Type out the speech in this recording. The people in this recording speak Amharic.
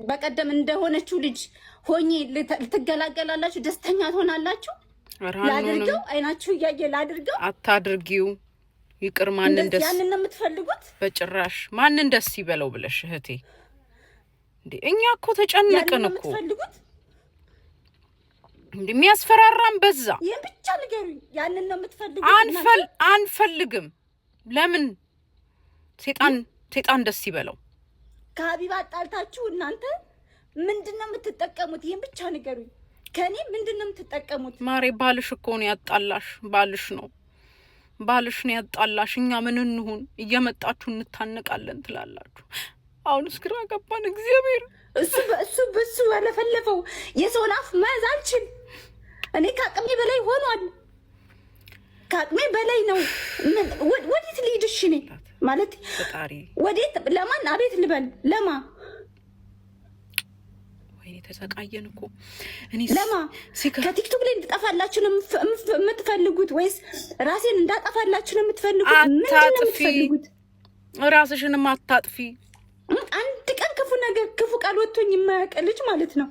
በቀደም እንደሆነችው ልጅ ሆኜ ልትገላገላላችሁ ደስተኛ ትሆናላችሁ። ላድርገው አይናችሁ እያየ ላድርገው አታድርጊው ይቅር ማንን ደስ ያንን ነው የምትፈልጉት በጭራሽ ማንን ደስ ይበለው ብለሽ እህቴ እንዴ እኛ እኮ ተጨነቀን እኮ እንዴ የሚያስፈራራም በዛ ይሄን ብቻ ንገሩኝ ያንን ነው የምትፈልጉት አንፈልግም ለምን ሴጣን ደስ ይበለው ከሀቢባ ጣልታችሁ እናንተ ምንድነው የምትጠቀሙት ይሄን ብቻ ንገሩኝ ከኔ ምንድነው የምትጠቀሙት ማሬ ባልሽ እኮ ነው ያጣላሽ ባልሽ ነው ያጣላሽ እኛ ምን እንሁን እየመጣችሁ እንታነቃለን ትላላችሁ አሁን እስክራ ገባን እግዚአብሔር እሱ ወለፈለፈው የሰውን አፍ መያዝ አልችል እኔ ከአቅሜ በላይ ሆኗል ከአቅሜ በላይ ነው ወዴት ልሂድሽ እኔ ማለት ፈጣሪ ወዴት ለማን አቤት ልበል ለማ ወይኔ ተሰቃየን እኮ እኔ ለማ ከቲክቶክ ላይ እንድጠፋላችሁ ነው የምትፈልጉት ወይስ ራሴን እንዳጠፋላችሁ ነው የምትፈልጉት ምንድነው የምትፈልጉት ራስሽንም አታጥፊ አንድ ቀን ክፉ ቃል ወጥቶኝ የማያውቅ ልጅ ማለት ነው